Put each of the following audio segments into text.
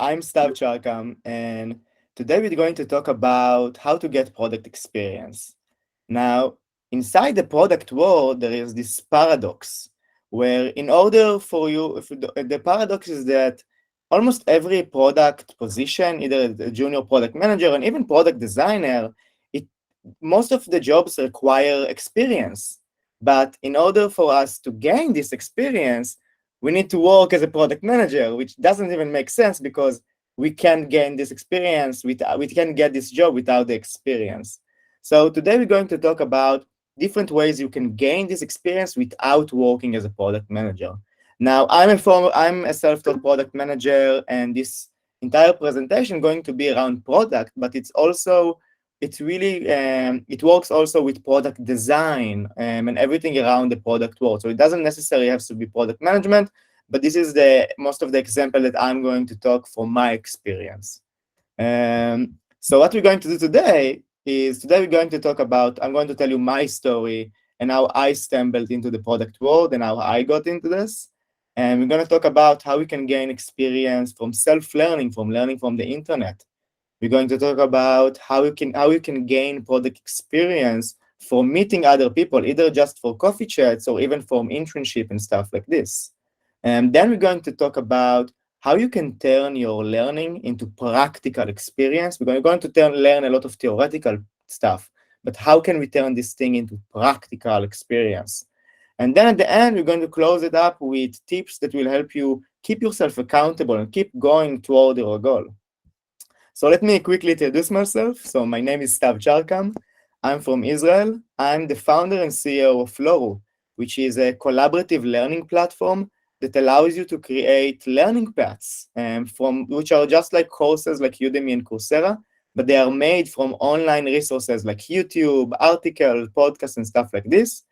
I'm Stav Charkham, and today we're going to talk about how to get product experience. Now, inside the product world, there is this paradox where, in order for you, if the paradox is that almost every product position, either a junior product manager and even product designer, it most of the jobs require experience. But in order for us to gain this experience, we need to work as a product manager, which doesn't even make sense because we can't gain this experience, we can't get this job without the experience. So today we're going to talk about different ways you can gain this experience without working as a product manager. Now, I'm a self-taught product manager, and this entire presentation going to be around product, but it works also with product design and everything around the product world. So it doesn't necessarily have to be product management, but this is most of the example that I'm going to talk from my experience. So what we're going to do today we're going to talk about, I'm going to tell you my story and how I stumbled into the product world and how I got into this. And we're going to talk about how we can gain experience from self-learning, from learning from the internet. We're going to talk about how you can gain product experience from meeting other people, either just for coffee chats or even from internship and stuff like this. And then we're going to talk about how you can turn your learning into practical experience. We're going to learn a lot of theoretical stuff, but how can we turn this thing into practical experience? And then at the end, we're going to close it up with tips that will help you keep yourself accountable and keep going toward your goal. So let me quickly introduce myself. So my name is Stav Charkham. I'm from Israel. I'm the founder and CEO of Loru, which is a collaborative learning platform that allows you to create learning paths which are just like courses like Udemy and Coursera, but they are made from online resources like YouTube, articles, podcasts, and stuff like this,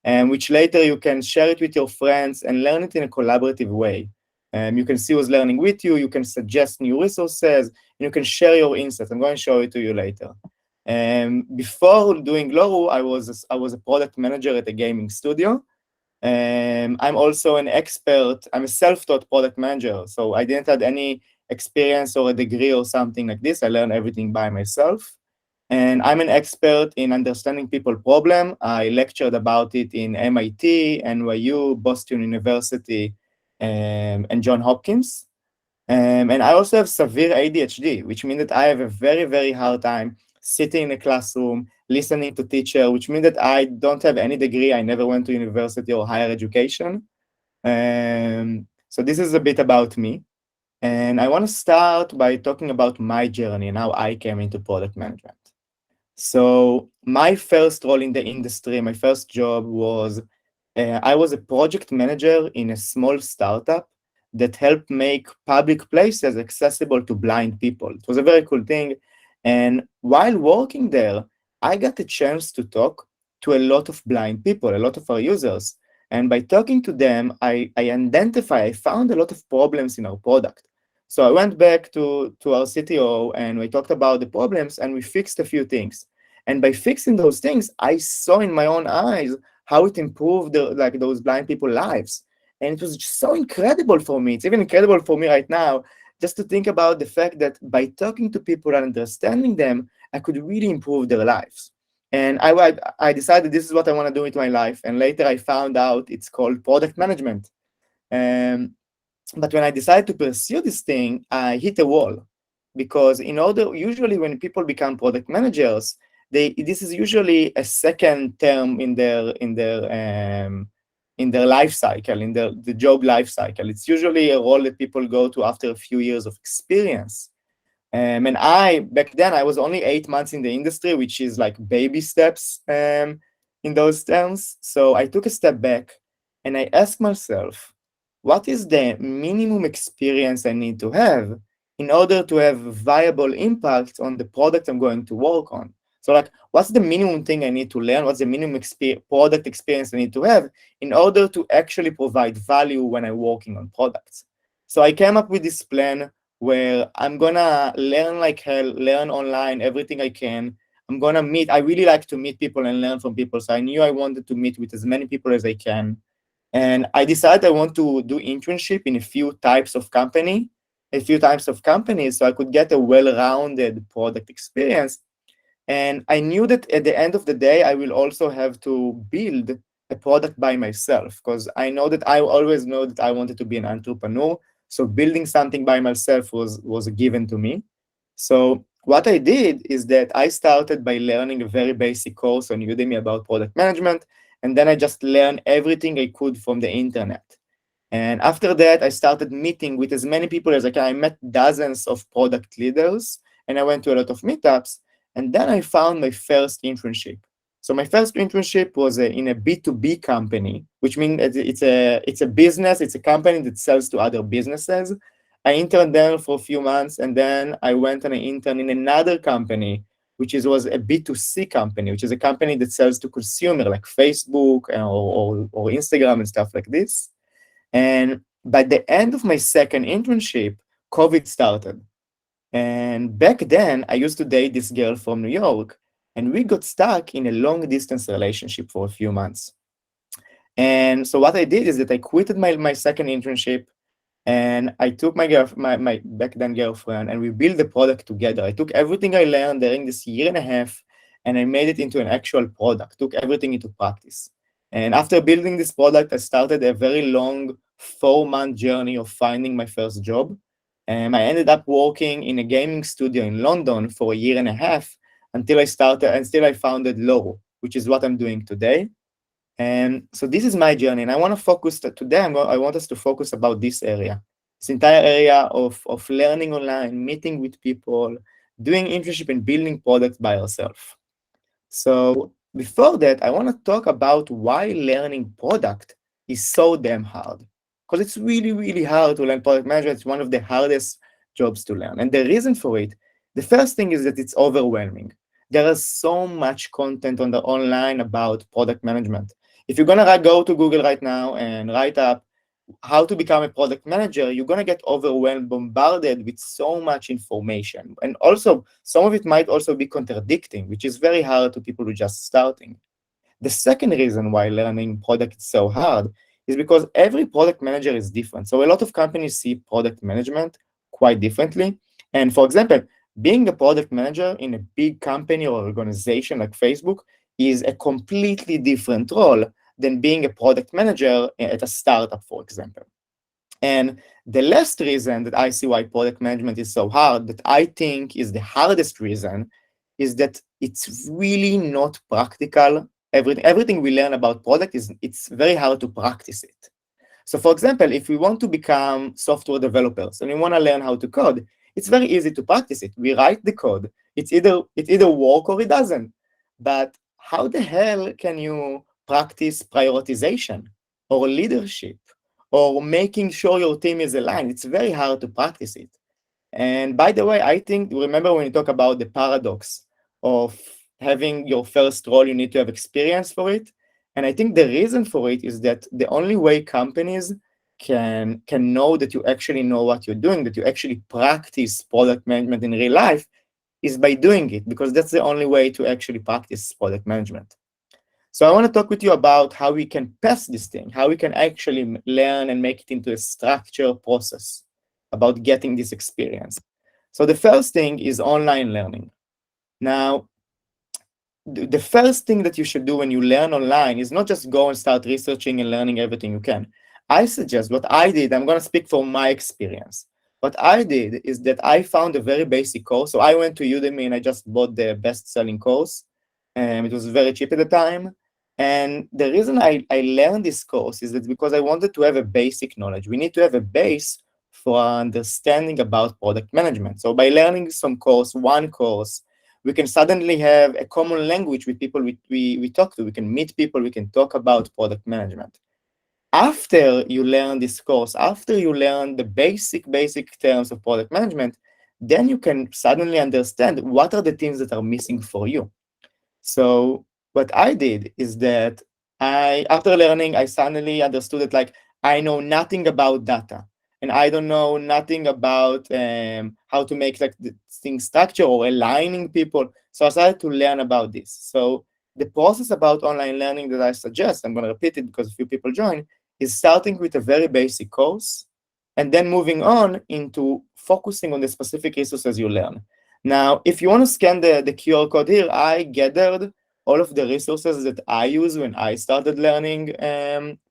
which later you can share it with your friends and learn it in a collaborative way. You can see who's learning with you, you can suggest new resources, and you can share your insights. I'm going to show it to you later. Before doing Loru, I was a product manager at a gaming studio. I'm also an expert. I'm a self-taught product manager, so I didn't have any experience or a degree or something like this. I learned everything by myself. And I'm an expert in understanding people problem. I lectured about it in MIT, NYU, Boston University, and Johns Hopkins. And I also have severe ADHD, which means that I have a very, very hard time sitting in a classroom, listening to teacher, which means that I don't have any degree. I never went to university or higher education. So this is a bit about me. And I want to start by talking about my journey and how I came into product management. So my first role in the industry, my first job was, I was a project manager in a small startup that helped make public places accessible to blind people. It was a very cool thing. And while working there, I got a chance to talk to a lot of blind people, a lot of our users. And by talking to them, I found a lot of problems in our product. So I went back to our CTO and we talked about the problems and we fixed a few things. And by fixing those things, I saw in my own eyes how it improved those blind people's lives. And it was just so incredible for me. It's even incredible for me right now just to think about the fact that by talking to people and understanding them, I could really improve their lives. And I decided this is what I want to do with my life. And later I found out it's called product management. But when I decided to pursue this thing, I hit a wall. Because usually when people become product managers, this is usually a second term in their life cycle, in the job life cycle. It's usually a role that people go to after a few years of experience. And back then, I was only 8 months in the industry, which is like baby steps in those terms. So I took a step back and I asked myself, what is the minimum experience I need to have in order to have viable impact on the product I'm going to work on? So what's the minimum thing I need to learn? What's the minimum product experience I need to have in order to actually provide value when I'm working on products? So I came up with this plan where I'm gonna learn like hell, learn online, everything I can. I really like to meet people and learn from people. So I knew I wanted to meet with as many people as I can. And I decided I want to do internship in a few types of company. a few types of companies so I could get a well-rounded product experience. And I knew that at the end of the day, I will also have to build a product by myself, because I always know that I wanted to be an entrepreneur. So building something by myself was a given to me. So what I did is that I started by learning a very basic course on Udemy about product management, and then I just learned everything I could from the internet. And after that, I started meeting with as many people as I can. I met dozens of product leaders, and I went to a lot of meetups. And then I found my first internship. So my first internship was in a B2B company, which means it's a business, it's a company that sells to other businesses. I interned there for a few months, and then I went and I interned in another company, was a B2C company, which is a company that sells to consumer like Facebook or Instagram and stuff like this. And by the end of my second internship, COVID started. And back then, I used to date this girl from New York, and we got stuck in a long distance relationship for a few months. And so what I did is that I quitted my second internship, and I took my back then girlfriend, and we built the product together. I took everything I learned during this year and a half, and I made it into an actual product, took everything into practice. And after building this product, I started a very long 4-month journey of finding my first job. And I ended up working in a gaming studio in London for a year and a half until I founded Loru, which is what I'm doing today. And so this is my journey, and I want to focus today. I want us to focus about this area, this entire area of learning online, meeting with people, doing internship, and building products by ourselves. So before that, I want to talk about why learning product is so damn hard. Because it's really, really hard to learn product management. It's one of the hardest jobs to learn. And the reason for it, the first thing is that it's overwhelming. There is so much content on the online about product management. If you're gonna go to Google right now and write up how to become a product manager, you're gonna get overwhelmed, bombarded with so much information. And also, some of it might also be contradicting, which is very hard to people who are just starting. The second reason why learning product is so hard is because every product manager is different. So a lot of companies see product management quite differently. And for example, being a product manager in a big company or organization like Facebook is a completely different role than being a product manager at a startup, for example. And the last reason that I see why product management is so hard, that I think is the hardest reason, is that it's really not practical. Everything we learn about product it's very hard to practice it. So for example, if we want to become software developers and we want to learn how to code, it's very easy to practice it. We write the code. It either work or it doesn't. But how the hell can you practice prioritization or leadership or making sure your team is aligned? It's very hard to practice it. And by the way, remember when you talk about the paradox of having your first role, you need to have experience for it. And I think the reason for it is that the only way companies can know that you actually know what you're doing, that you actually practice product management in real life, is by doing it, because that's the only way to actually practice product management. So I want to talk with you about how we can pass this thing, how we can actually learn and make it into a structured process about getting this experience. So the first thing is online learning. Now, the first thing that you should do when you learn online is not just go and start researching and learning everything you can. I suggest what I did, I'm going to speak from my experience. What I did is that I found a very basic course. So I went to Udemy and I just bought the best-selling course. It was very cheap at the time. And the reason I learned this course is that because I wanted to have a basic knowledge. We need to have a base for understanding about product management. So by learning one course, we can suddenly have a common language with people we talk to. We can meet people, we can talk about product management. After you learn this course, after you learn the basic terms of product management, then you can suddenly understand what are the things that are missing for you. So what I did is that after learning, I suddenly understood that like I know nothing about data, and I don't know nothing about how to make like the thing structure or aligning people. So I started to learn about this. So the process about online learning that I suggest, I'm going to repeat it because a few people join, is starting with a very basic course, and then moving on into focusing on the specific resources you learn. Now, if you want to scan the QR code here, I gathered all of the resources that I use when I started learning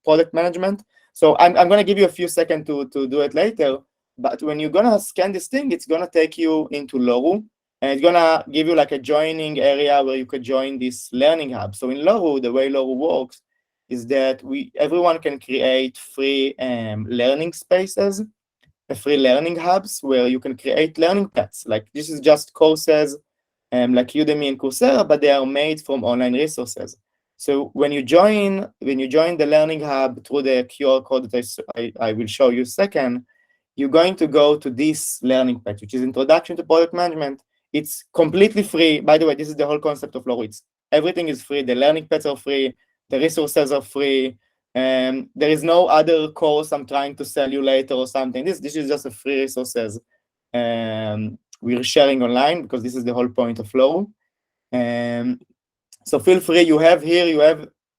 product management. So I'm going to give you a few seconds to do it later. But when you're going to scan this thing, it's going to take you into Loru. And it's going to give you like a joining area where you could join this learning hub. So in Loru, the way Loru works is that everyone can create free learning spaces, free learning hubs where you can create learning paths. Like this is just courses like Udemy and Coursera, but they are made from online resources. So when you join the learning hub through the QR code that I will show you second, you're going to go to this learning path, which is Introduction to Product Management. It's completely free. By the way, this is the whole concept of Loru. Everything is free. The learning paths are free. The resources are free. There is no other course I'm trying to sell you later or something. This is just a free resources we're sharing online, because this is the whole point of Loru. So feel free. You have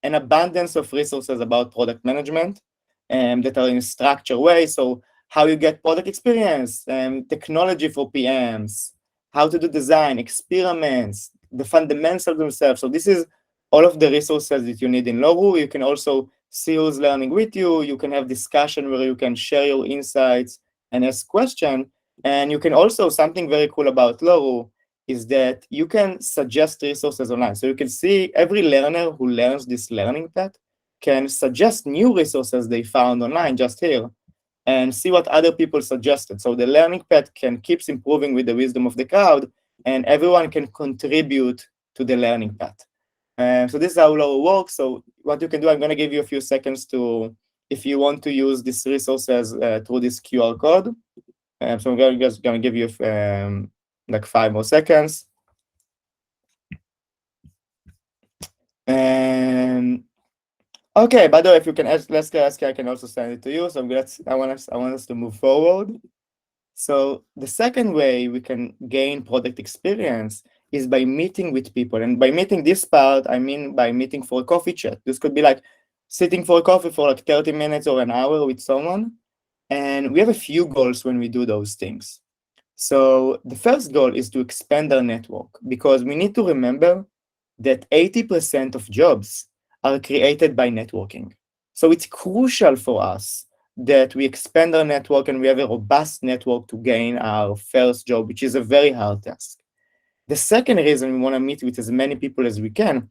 an abundance of resources about product management that are in a structured way. So how you get product experience, technology for PMs, how to do design, experiments, the fundamentals themselves. So this is all of the resources that you need in Loru. You can also see who's learning with you. You can have discussion where you can share your insights and ask questions. And you can also, something very cool about Loru is that you can suggest resources online. So you can see every learner who learns this learning path can suggest new resources they found online just here and see what other people suggested. So the learning path can keep improving with the wisdom of the crowd, and everyone can contribute to the learning path. So this is how Loru works. So what you can do, I'm going to give you a few seconds if you want to use these resources through this QR code. So I'm just going to give you like 5 more seconds. Okay, by the way, if you can ask, I can also send it to you. So I want us to move forward. So the second way we can gain product experience is by meeting with people. And by meeting this part, I mean by meeting for a coffee chat. This could be like sitting for a coffee for like 30 minutes or an hour with someone. And we have a few goals when we do those things. So the first goal is to expand our network, because we need to remember that 80% of jobs are created by networking. So it's crucial for us that we expand our network and we have a robust network to gain our first job, which is a very hard task. The second reason we want to meet with as many people as we can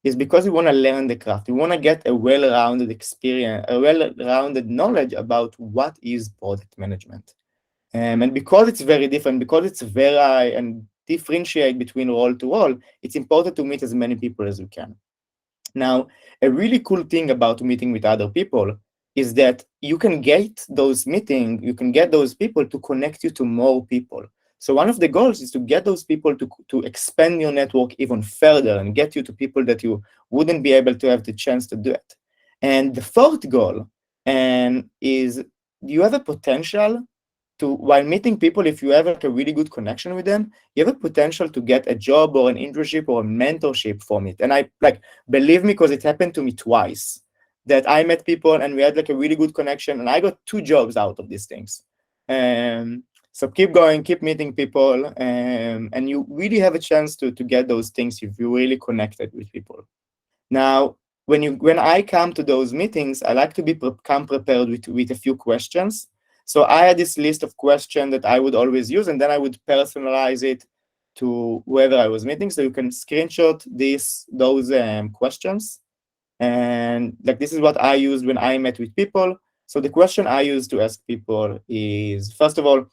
is because we want to learn the craft. We want to get a well-rounded experience, a well-rounded knowledge about what is product management. And because it's very different, because it's vary and differentiate between role to role, it's important to meet as many people as we can. Now, a really cool thing about meeting with other people is that you can get those people to connect you to more people. So one of the goals is to get those people to expand your network even further and get you to people that you wouldn't be able to have the chance to do it. And the fourth goal is, you have a potential to, while meeting people, if you have like a really good connection with them, you have a potential to get a job or an internship or a mentorship from it. And I believe me, because it happened to me twice, that I met people and we had like a really good connection, and I got 2 jobs out of these things. So keep going, keep meeting people, and you really have a chance to get those things if you really connected with people. Now, when I come to those meetings, I like to come prepared with a few questions. So I had this list of questions that I would always use, and then I would personalize it to whoever I was meeting. So you can screenshot those questions. And like, this is what I used when I met with people. So the question I used to ask people is, first of all,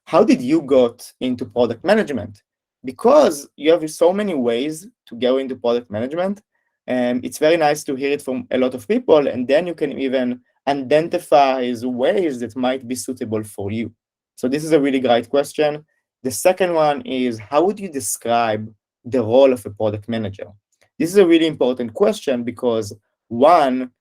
how did you got into product management? Because you have so many ways to go into product management, and it's very nice to hear it from a lot of people, and then you can even identify ways that might be suitable for you. So this is a really great question. The second one is, how would you describe the role of a product manager? This is a really important question because, one,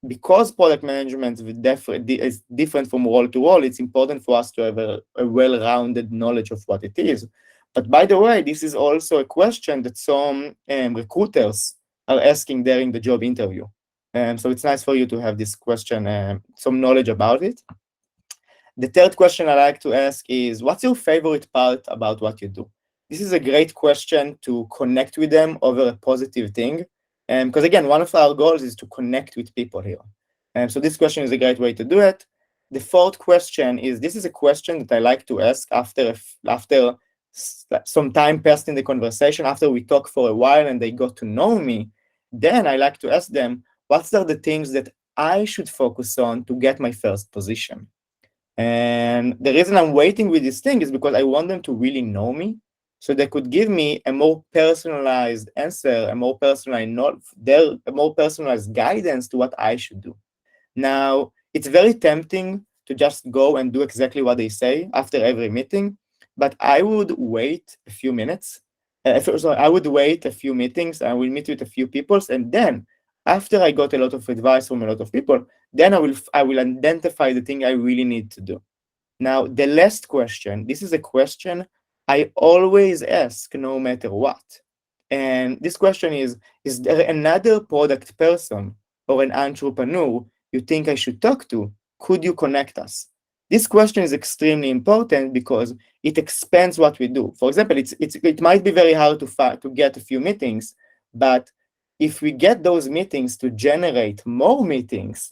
because product management is different from role to role, it's important for us to have a well-rounded knowledge of what it is. But by the way, this is also a question that some recruiters are asking during the job interview. So it's nice for you to have this question, some knowledge about it. The third question I like to ask is, what's your favorite part about what you do? This is a great question to connect with them over a positive thing. Because again, one of our goals is to connect with people here. So this question is a great way to do it. The fourth question is, this is a question that I like to ask after some time passed in the conversation, after we talk for a while and they got to know me. Then I like to ask them, what are the things that I should focus on to get my first position? And the reason I'm waiting with this thing is because I want them to really know me, so they could give me a more personalized answer, a more personalized guidance to what I should do. Now, it's very tempting to just go and do exactly what they say after every meeting, but I would wait a few minutes. I would wait a few meetings, I will meet with a few people, and then after I got a lot of advice from a lot of people, then I will identify the thing I really need to do. Now, the last question, this is a question I always ask no matter what. And this question is there another product person or an entrepreneur you think I should talk to? Could you connect us? This question is extremely important because it expands what we do. For example, it might be very hard to get a few meetings, but if we get those meetings to generate more meetings,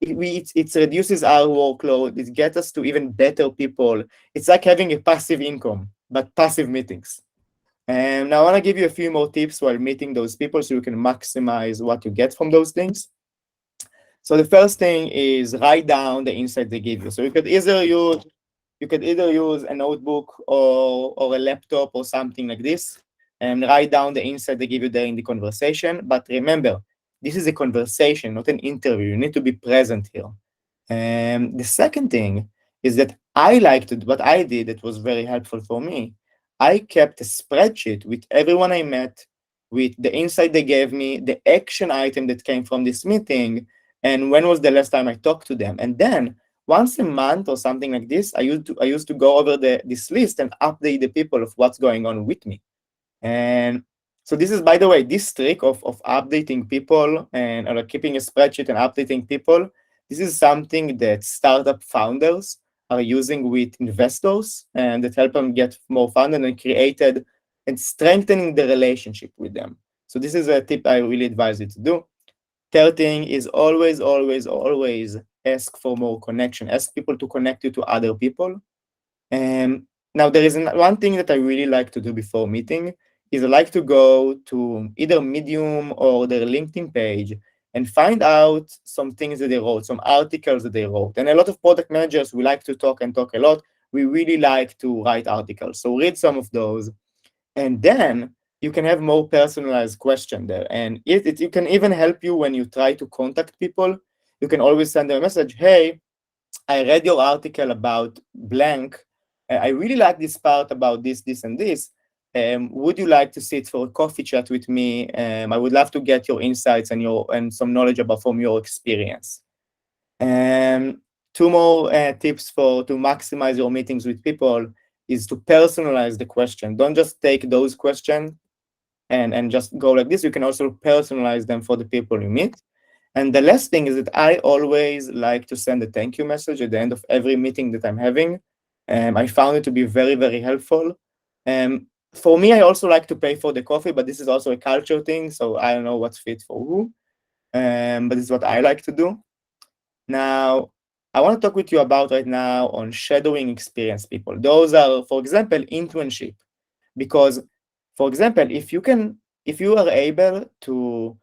it reduces our workload, it gets us to even better people. It's like having a passive income, but passive meetings. And now I want to give you a few more tips while meeting those people so you can maximize what you get from those things. So the first thing is write down the insight they give you. So you could either use a notebook or a laptop or something like this and write down the insight they give you there in the conversation. But remember, this is a conversation, not an interview. You need to be present here. The second thing is that what I did that was very helpful for me. I kept a spreadsheet with everyone I met, with the insight they gave me, the action item that came from this meeting, and when was the last time I talked to them. And then once a month or something like this, I used to go over this list and update the people of what's going on with me. And so this is, by the way, this trick of updating people or keeping a spreadsheet and updating people, this is something that startup founders are using with investors and that help them get more funded and strengthening the relationship with them. So this is a tip I really advise you to do. Third thing is always, always, always ask for more connection. Ask people to connect you to other people. Now, there is one thing that I really like to do before meeting is I like to go to either Medium or their LinkedIn page and find out some things that they wrote, some articles that they wrote. And a lot of product managers, we like to talk a lot. We really like to write articles. So read some of those. And then you can have more personalized question there. And it can even help you when you try to contact people. You can always send them a message, hey, I read your article about blank. I really like this part about this, and this. Would you like to sit for a coffee chat with me? I would love to get your insights and some knowledge from your experience. Two more tips to maximize your meetings with people is to personalize the question. Don't just take those questions and just go like this. You can also personalize them for the people you meet. And the last thing is that I always like to send a thank you message at the end of every meeting that I'm having. I found it to be very, very helpful. For me, I also like to pay for the coffee, but this is also a culture thing, so I don't know what's fit for who. But it's what I like to do. Now, I want to talk with you about right now on shadowing experienced people. Those are, for example, internship. Because, for example, if you are able to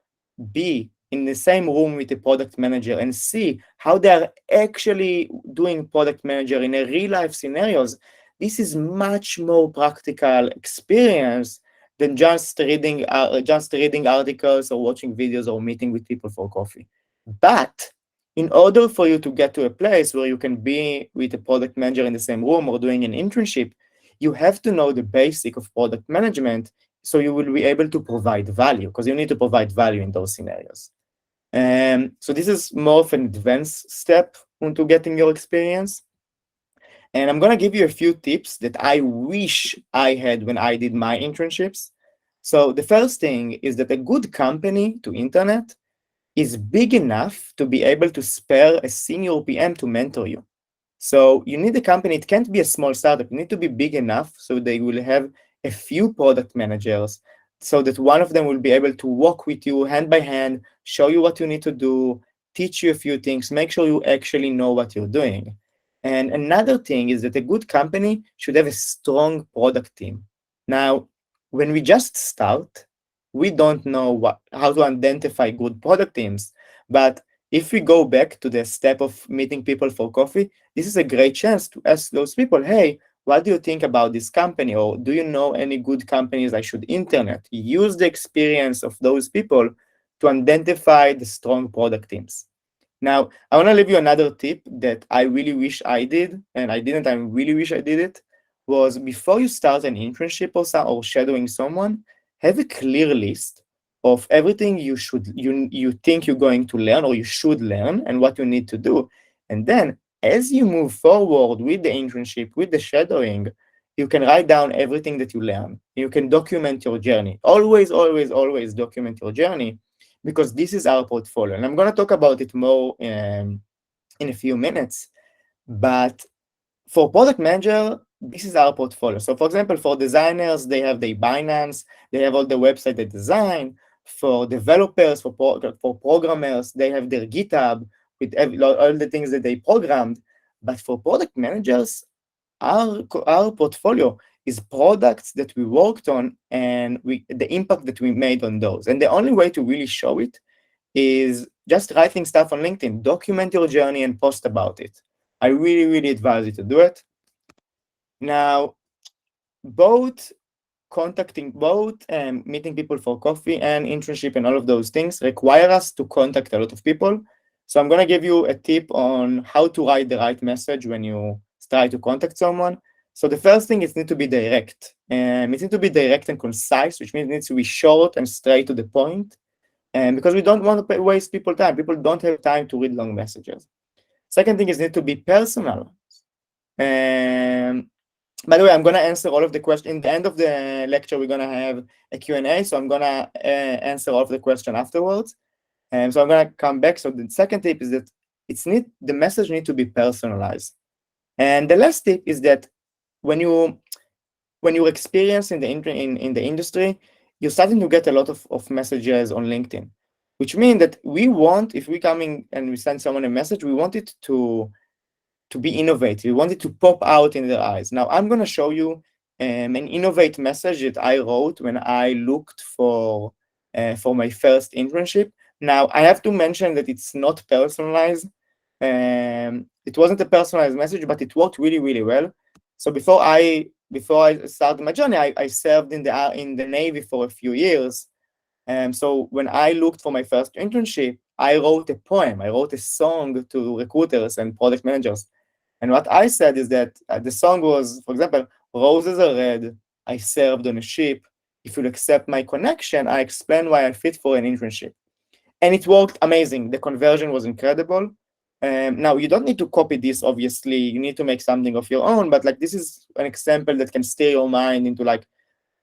be in the same room with a product manager and see how they are actually doing product manager in a real life scenarios, this is much more practical experience than just reading articles or watching videos or meeting with people for coffee. But in order for you to get to a place where you can be with a product manager in the same room or doing an internship, you have to know the basic of product management so you will be able to provide value, because you need to provide value in those scenarios. So this is more of an advanced step into getting your experience. And I'm going to give you a few tips that I wish I had when I did my internships. So the first thing is that a good company to internet is big enough to be able to spare a senior PM to mentor you. So you need a company, it can't be a small startup, you need to be big enough so they will have a few product managers so that one of them will be able to walk with you hand by hand, show you what you need to do, teach you a few things, make sure you actually know what you're doing. And another thing is that a good company should have a strong product team. Now, when we just start, we don't know how to identify good product teams. But if we go back to the step of meeting people for coffee, this is a great chance to ask those people, hey, what do you think about this company? Or do you know any good companies I should internet? Use the experience of those people to identify the strong product teams. Now, I want to leave you another tip that I really wish I did, and I didn't, I really wish I did it, was before you start an internship or shadowing someone, have a clear list of everything you think you're going to learn or you should learn and what you need to do. And then as you move forward with the internship, with the shadowing, you can write down everything that you learn. You can document your journey. Always, always, always document your journey because this is our portfolio. And I'm going to talk about it more in a few minutes. But for product manager, this is our portfolio. So for example, for designers, they have their Binance, they have all the website they design. For developers, for programmers, they have their GitHub with all the things that they programmed. But for product managers, our portfolio is products that we worked on and the impact that we made on those. And the only way to really show it is just writing stuff on LinkedIn, document your journey and post about it. I really, really advise you to do it. Now, both meeting people for coffee and internship and all of those things require us to contact a lot of people. So I'm going to give you a tip on how to write the right message when you try to contact someone. So the first thing is need to be direct. It needs to be direct and concise, which means it needs to be short and straight to the point. And because we don't want to waste people's time. People don't have time to read long messages. Second thing is need to be personal. By the way, I'm going to answer all of the questions. In the end of the lecture, we're going to have a Q&A, so I'm going to answer all of the questions afterwards. And so I'm going to come back. So the second tip is that the message needs to be personalized. And the last tip is that when you're experienced in the industry, you're starting to get a lot of messages on LinkedIn, which means that if we coming and we send someone a message, we want it to be innovative. We want it to pop out in their eyes. Now, I'm going to show you an innovative message that I wrote when I looked for my first internship. Now, I have to mention that it's not personalized. It wasn't a personalized message, but it worked really, really well. So before I started my journey, I served in the Navy for a few years. So when I looked for my first internship, I wrote a poem. I wrote a song to recruiters and product managers. And what I said is that the song was, for example, roses are red, I served on a ship. If you'll accept my connection, I explain why I fit for an internship. And it worked amazing. The conversion was incredible. Now, you don't need to copy this, obviously. You need to make something of your own, but this is an example that can steer your mind into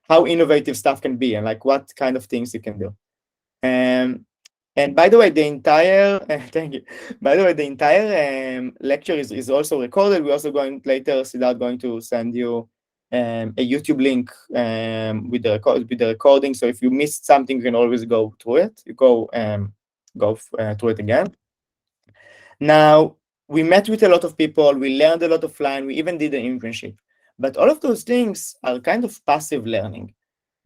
how innovative stuff can be and what kind of things you can do. And by the way, the entire thank you. By the way, the entire lecture is also recorded. We're also later, Siddharth, going to send you a YouTube link with the recording. So if you missed something, you can always go through it. You go through it again. Now, we met with a lot of people. We learned a lot offline. We even did an internship. But all of those things are kind of passive learning.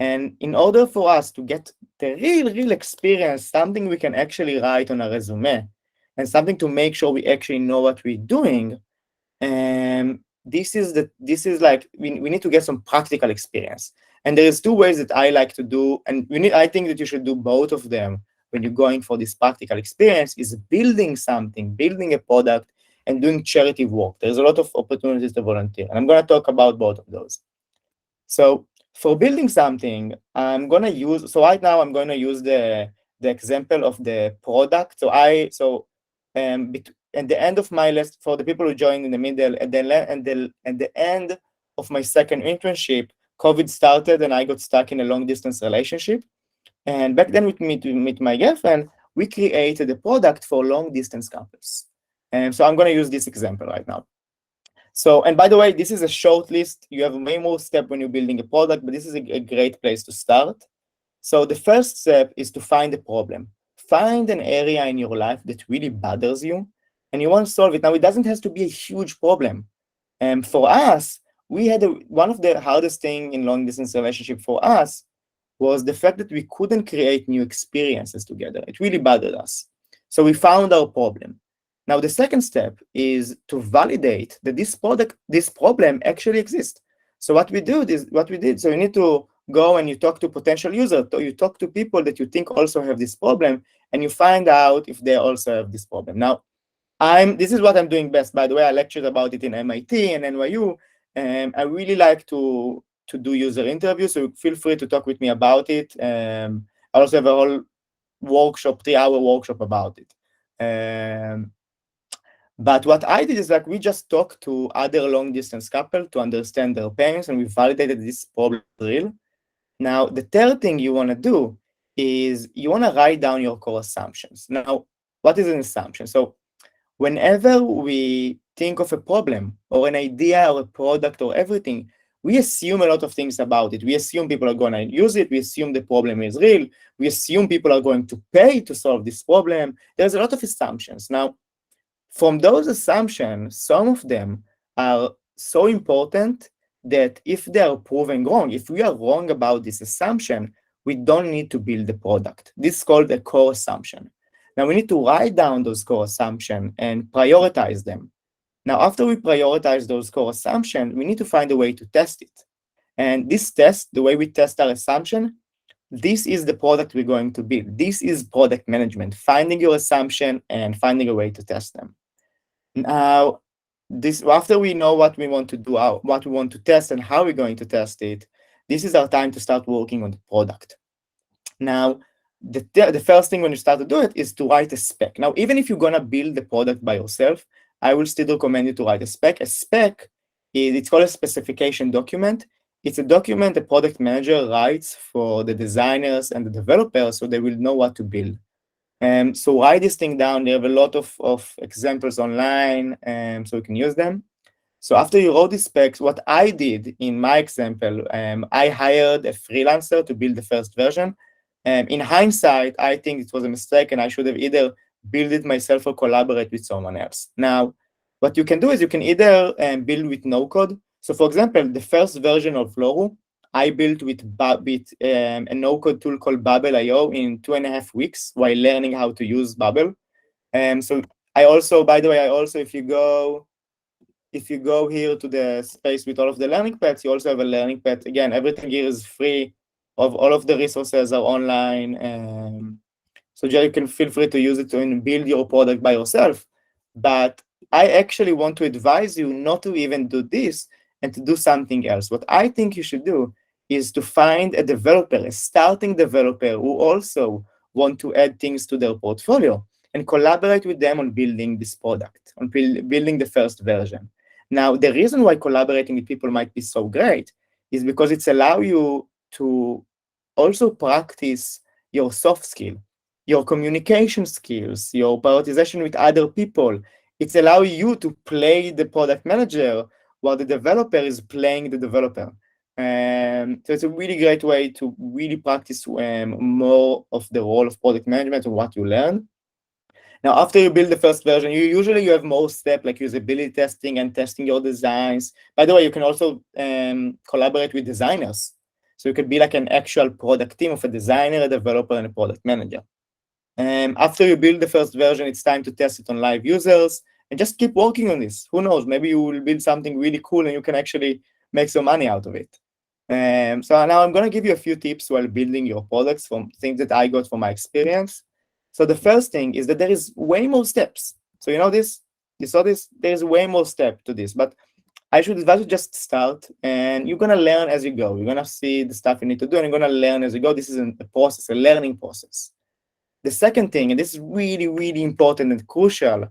And in order for us to get the real experience, something we can actually write on a resume, and something to make sure we actually know what we're doing, this is we need to get some practical experience. And there is two ways that I like to do, and I think that you should do both of them when you're going for this practical experience, is building something, building a product, and doing charity work. There's a lot of opportunities to volunteer, and I'm going to talk about both of those. So for building something, right now I'm going to use the example of the product. At the end of my list, for the people who joined in the middle, at the end of my second internship, COVID started and I got stuck in a long distance relationship. And back then with my girlfriend, we created a product for long distance couples. And so I'm going to use this example right now. So, and by the way, this is a short list. You have way more steps when you're building a product, but this is a great place to start. So the first step is to find a problem. Find an area in your life that really bothers you, and you want to solve it. Now, it doesn't have to be a huge problem. And for us, we had one of the hardest thing in long distance relationship for us was the fact that we couldn't create new experiences together. It really bothered us. So we found our problem. Now, the second step is to validate that this problem actually exists. So what we did. So you need to go and you talk to potential users, you talk to people that you think also have this problem, and you find out if they also have this problem. Now, this is what I'm doing best. By the way, I lectured about it in MIT and NYU. I really like to do user interviews, so feel free to talk with me about it. I also have a whole workshop, 3-hour workshop about it. But what I did is like we just talked to other long distance couple to understand their pains, and we validated this problem is real. Now, the third thing you want to do is you want to write down your core assumptions. Now, what is an assumption? So whenever we think of a problem or an idea or a product or everything, we assume a lot of things about it. We assume people are going to use it. We assume the problem is real. We assume people are going to pay to solve this problem. There's a lot of assumptions. Now, from those assumptions, some of them are so important that if they are proven wrong, if we are wrong about this assumption, we don't need to build the product. This is called a core assumption. Now we need to write down those core assumptions and prioritize them. Now, after we prioritize those core assumptions, we need to find a way to test it. And this test, the way we test our assumption, this is the product we're going to build. This is product management, finding your assumption and finding a way to test them. Now, after we know what we want to do, what we want to test and how we're going to test it, this is our time to start working on the product. Now, the first thing when you start to do it is to write a spec. Now, even if you're going to build the product by yourself, I will still recommend you to write a spec. A spec it's called a specification document. It's a document the product manager writes for the designers and the developers so they will know what to build. So write this thing down. They have a lot of examples online, so you can use them. So after you wrote the specs, what I did in my example, I hired a freelancer to build the first version. In hindsight, I think it was a mistake and I should have either build it myself or collaborate with someone else. Now, what you can do is you can either build with no code. So for example, the first version of Loru, I built with a no-code tool called Bubble.io in 2.5 weeks while learning how to use Bubble. So I also, by the way, if you go here to the space with all of the learning paths, you also have a learning path. Again, everything here is free. All of the resources are online. So you can feel free to use it to build your product by yourself. But I actually want to advise you not to even do this and to do something else. What I think you should do is to find a developer, a starting developer who also want to add things to their portfolio and collaborate with them on building this product, on building the first version. Now, the reason why collaborating with people might be so great is because it's allow you to also practice your soft skill, your communication skills, your prioritization with other people. It's allow you to play the product manager while the developer is playing the developer. So it's a really great way to really practice more of the role of product management and what you learn. Now, after you build the first version, you have more steps like usability testing and testing your designs. By the way, you can also collaborate with designers. So you could be like an actual product team of a designer, a developer, and a product manager. After you build the first version, it's time to test it on live users and just keep working on this. Who knows, maybe you will build something really cool and you can actually make some money out of it. So now I'm going to give you a few tips while building your products from things that I got from my experience. So the first thing is that there is way more steps. So you know this? You saw this? There's way more steps to this, but I should advise you just start and you're going to learn as you go. You're going to see the stuff you need to do and you're going to learn as you go. This is a process, a learning process. The second thing, and this is really, really important and crucial,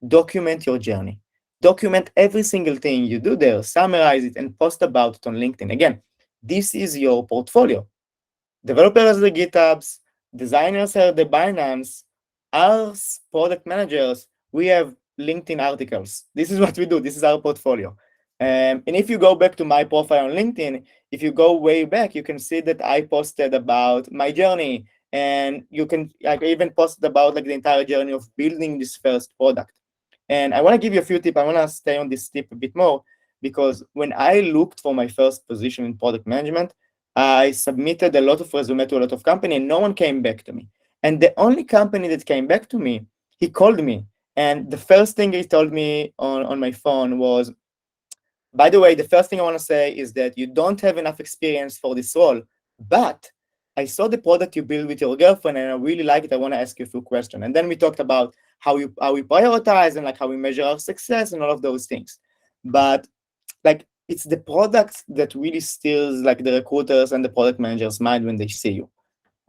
document your journey. Document every single thing you do there, summarize it, and post about it on LinkedIn. Again, this is your portfolio. Developers are the GitHubs, designers are the Binance, us product managers, we have LinkedIn articles. This is what we do. This is our portfolio. And if you go back to my profile on LinkedIn, if you go way back, you can see that I posted about my journey, and you can like even posted about like the entire journey of building this first product. And I want to give you a few tips. I want to stay on this tip a bit more because when I looked for my first position in product management, I submitted a lot of resume to a lot of company and no one came back to me. And the only company that came back to me, he called me. And the first thing he told me on my phone was, by the way, the first thing I want to say is that you don't have enough experience for this role, but I saw the product you built with your girlfriend and I really like it. I want to ask you a few questions. And then we talked about how we prioritize and like how we measure our success and all of those things. But like it's the products that really steals like the recruiters and the product managers' mind when they see you.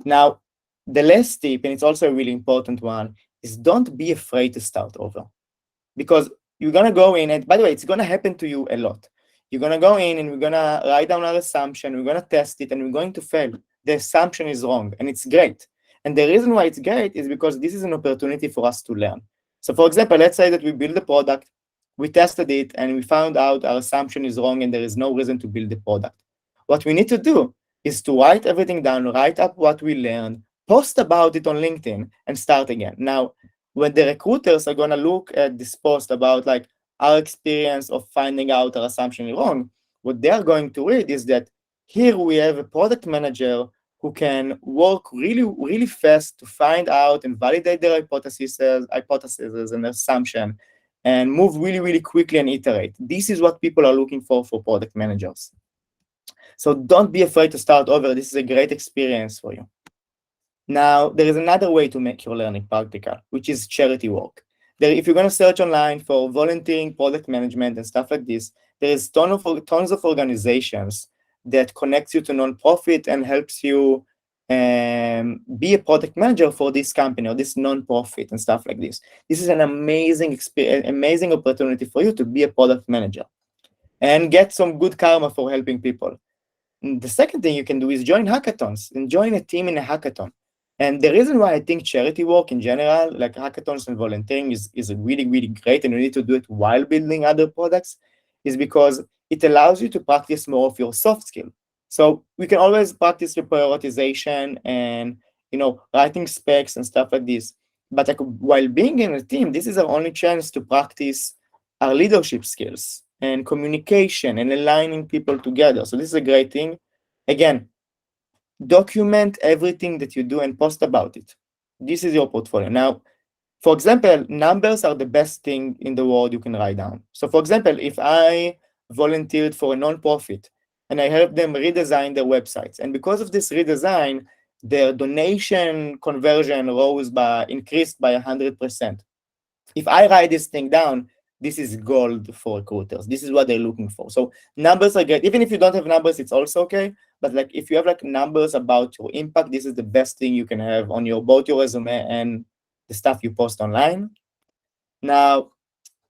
Now, the last tip, and it's also a really important one, is don't be afraid to start over. Because you're gonna go in, and by the way, it's gonna happen to you a lot. You're gonna go in and we're gonna write down our assumption, we're gonna test it, and we're going to fail. The assumption is wrong, and it's great. And the reason why it's great is because this is an opportunity for us to learn. So for example, let's say that we build a product, we tested it, and we found out our assumption is wrong and there is no reason to build the product. What we need to do is to write everything down, write up what we learned, post about it on LinkedIn, and start again. Now, when the recruiters are gonna look at this post about like our experience of finding out our assumption is wrong, what they are going to read is that here we have a product manager who can work really, really fast to find out and validate their hypotheses and assumption and move really, really quickly and iterate. This is what people are looking for product managers. So don't be afraid to start over. This is a great experience for you. Now, there is another way to make your learning practical, which is charity work. If you're going to search online for volunteering, product management, and stuff like this, there is tons of organizations that connects you to nonprofit and helps you be a product manager for this company or this nonprofit and stuff like this. This is an amazing experience, amazing opportunity for you to be a product manager and get some good karma for helping people. And the second thing you can do is join hackathons and join a team in a hackathon. And the reason why I think charity work in general, like hackathons and volunteering, is really, really great, and you need to do it while building other products, is because it allows you to practice more of your soft skill. So we can always practice your prioritization and writing specs and stuff like this. But like while being in a team, this is our only chance to practice our leadership skills and communication and aligning people together. So this is a great thing. Again, document everything that you do and post about it. This is your portfolio. Now, for example, numbers are the best thing in the world you can write down. So for example, if I volunteered for a nonprofit and I helped them redesign their websites, and because of this redesign, their donation conversion increased by 100%. If I write this thing down, this is gold for recruiters. This is what they're looking for. So numbers are great. Even if you don't have numbers, it's also okay. But like if you have like numbers about your impact, this is the best thing you can have on both your resume and the stuff you post online. Now,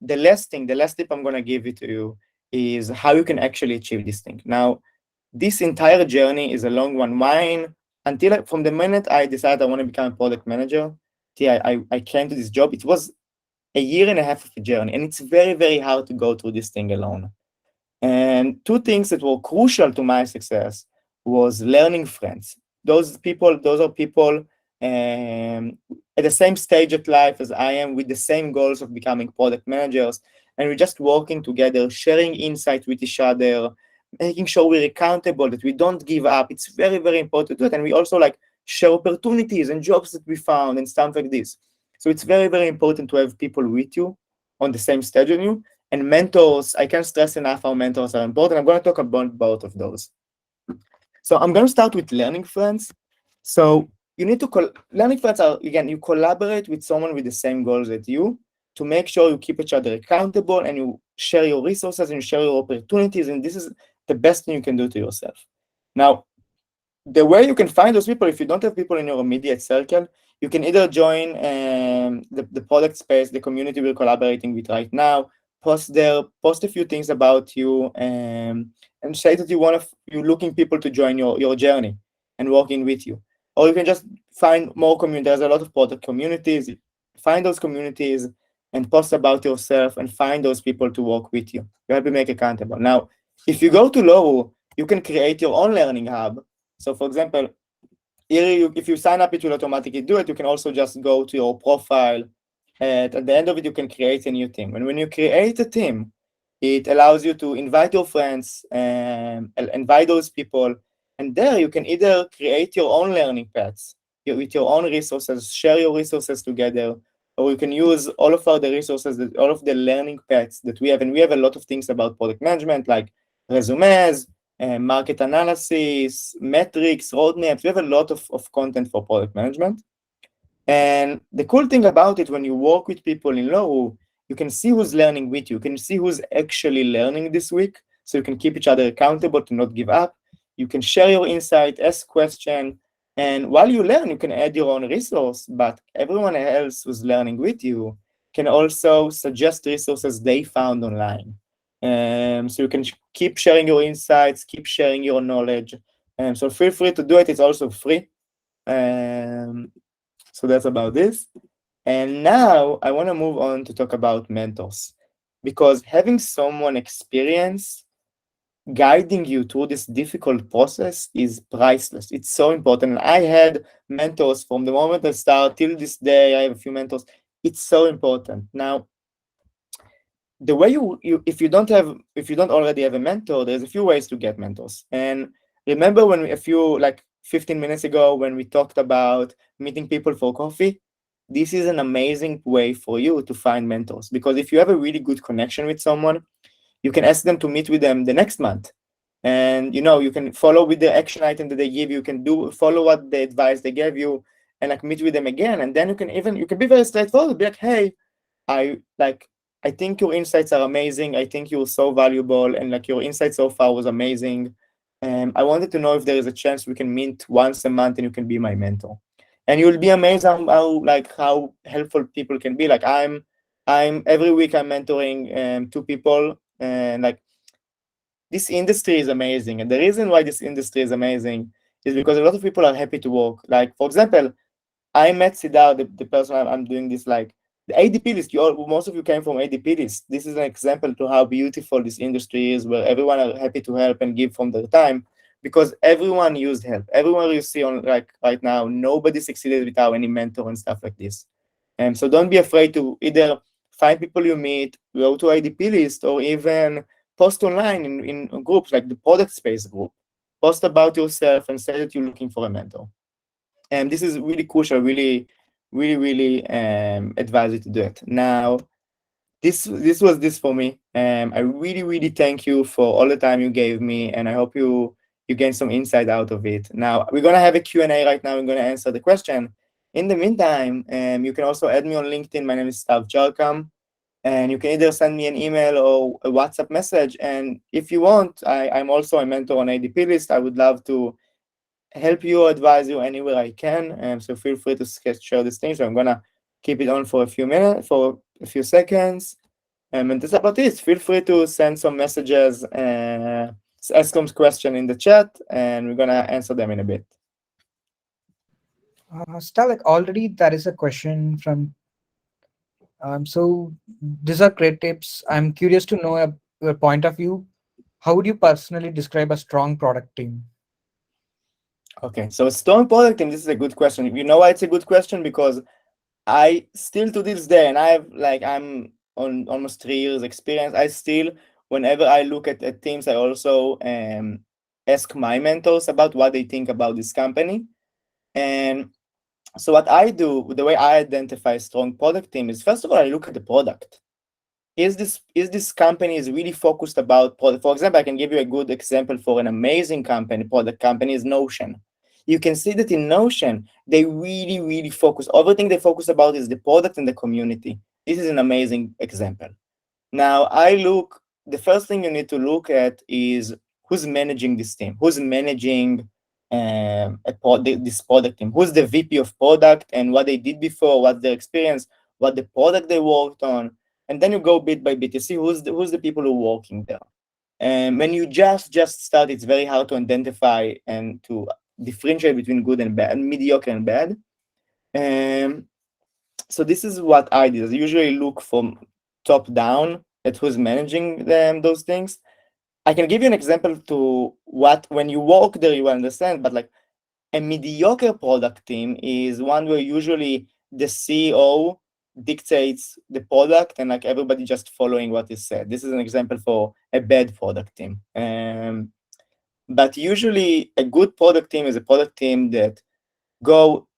the last tip I'm gonna give it to you is how you can actually achieve this thing. Now, this entire journey is a long one. Mine, from the minute I decided I want to become a product manager, I came to this job. It was a year and a half of a journey, and it's very, very hard to go through this thing alone. And two things that were crucial to my success was learning friends. Those are people at the same stage of life as I am, with the same goals of becoming product managers, and we're just working together, sharing insights with each other, making sure we're accountable, that we don't give up. It's very, very important to do it. And we also like share opportunities and jobs that we found and stuff like this. So it's very, very important to have people with you on the same stage as you. And mentors, I can't stress enough how mentors are important. I'm going to talk about both of those. So I'm going to start with learning friends. So you need to, learning friends are, again, you collaborate with someone with the same goals as you to make sure you keep each other accountable and you share your resources and you share your opportunities. And this is the best thing you can do to yourself. Now, the way you can find those people, if you don't have people in your immediate circle, you can either join the product space, the community we're collaborating with right now, post a few things about you, and say that you're looking people to join your journey and working with you. Or you can just find more communities. There's a lot of product communities. Find those communities and post about yourself and find those people to work with you. You have to make accountable. Now, if you go to Loru, you can create your own learning hub. So for example, here if you sign up, it will automatically do it. You can also just go to your profile. At the end of it, you can create a new team. And when you create a team, it allows you to invite your friends, invite those people, and there you can either create your own learning paths with your own resources, share your resources together, or you can use all of the resources, all of the learning paths that we have. And we have a lot of things about product management, like resumes, market analysis, metrics, roadmaps. We have a lot of content for product management. And the cool thing about it, when you work with people in Loru, you can see who's learning with you. You can see who's actually learning this week, so you can keep each other accountable to not give up. You can share your insight, ask questions, and while you learn, you can add your own resource, but everyone else who's learning with you can also suggest resources they found online. So you can keep sharing your insights, keep sharing your knowledge. So feel free to do it. It's also free. So that's about this. And now I want to move on to talk about mentors, because having someone experienced guiding you through this difficult process is priceless. It's so important. I had mentors from the moment I started till this day. I have a few mentors. It's so important. Now, the way you if you don't already have a mentor, there's a few ways to get mentors. And remember when a few, like 15 minutes ago, when we talked about meeting people for coffee, this is an amazing way for you to find mentors, because if you have a really good connection with someone, you can ask them to meet with them the next month, and you can follow with the action item that they give you. You can follow what the advice they gave you, and like meet with them again. And then you can be very straightforward, be like, hey, I think your insights are amazing. I think you're so valuable, and like your insight so far was amazing. I wanted to know if there is a chance we can meet once a month and you can be my mentor. And you'll be amazed how helpful people can be. Like I'm every week I'm mentoring 2 people, and like this industry is amazing. And the reason why this industry is amazing is because a lot of people are happy to work. Like for example, I met Sidar, the person I'm doing this, like the ADP list. Most of you came from ADP list. This is an example to how beautiful this industry is, where everyone are happy to help and give from their time, because everyone used help. Everyone you see on like right now, nobody succeeded without any mentor and stuff like this. And so don't be afraid to either find people you meet, go to ADP list, or even post online in groups like the product space group. Post about yourself and say that you're looking for a mentor. And this is really crucial, really advise you to do it. Now, this was this for me. I really thank you for all the time you gave me, and I hope you gained some insight out of it. Now, we're going to have a Q&A right now. I'm going to answer the question. In the meantime, you can also add me on LinkedIn. My name is Stav Charkham, and you can either send me an email or a WhatsApp message. And if you want, I'm also a mentor on ADP list. I would love to help you or advise you anywhere I can. So feel free to share this thing. So I'm gonna keep it on for a few minutes, for a few seconds. And that's about it. Feel free to send some messages, ask some question in the chat, and we're gonna answer them in a bit. Stav, like already there is a question from. So these are great tips. I'm curious to know your point of view. How would you personally describe a strong product team? Okay, so a strong product team, this is a good question. You know why it's a good question? Because I still to this day, and I'm on almost 3 years experience, I still, whenever I look at teams, I also ask my mentors about what they think about this company. And so what I do, the way I identify a strong product team is, first of all, I look at the product. Is this company is really focused about product? For example, I can give you a good example for an amazing product company is Notion. You can see that in Notion, they really focus. Everything they focus about is the product and the community. This is an amazing example. Now, the first thing you need to look at is who's managing this team, who's managing this product team, who's the VP of product, and what they did before, what's their experience, what the product they worked on. And then you go bit by bit. You see who's the people who are working there. And when you just start, it's very hard to identify and to differentiate between good and bad, mediocre and bad. So this is what I did. I usually look from top down at who's managing them, those things. I can give you an example to what, when you work there, you understand, but like a mediocre product team is one where usually the CEO dictates the product and like everybody just following what is said. This is an example for a bad product team. But usually a good product team is a product team that go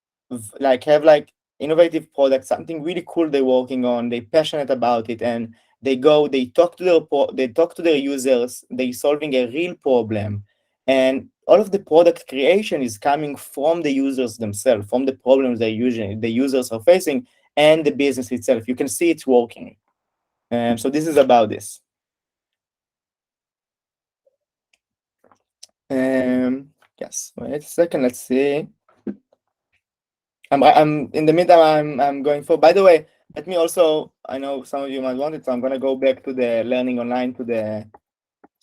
like have like innovative products, something really cool they're working on, they're passionate about it, and they talk to they talk to their users, they're solving a real problem, and all of the product creation is coming from the users themselves, from the problems the users are facing, and the business itself. You can see it's working. So this is about this. Yes, wait a second, let's see. I'm in the meantime, I'm going for, by the way, let me also, I know some of you might want it, so I'm going to go back to the learning online so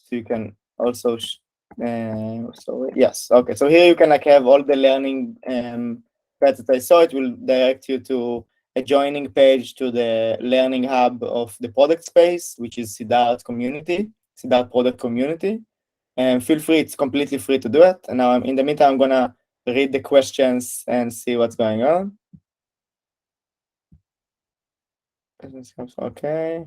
you can also, so yes, okay. So here you can like have all the learning paths that I saw. It will direct you to a joining page to the learning hub of the product space, which is Siddharth product community. And feel free, it's completely free to do it. And now in the meantime, I'm going to read the questions and see what's going on. Okay.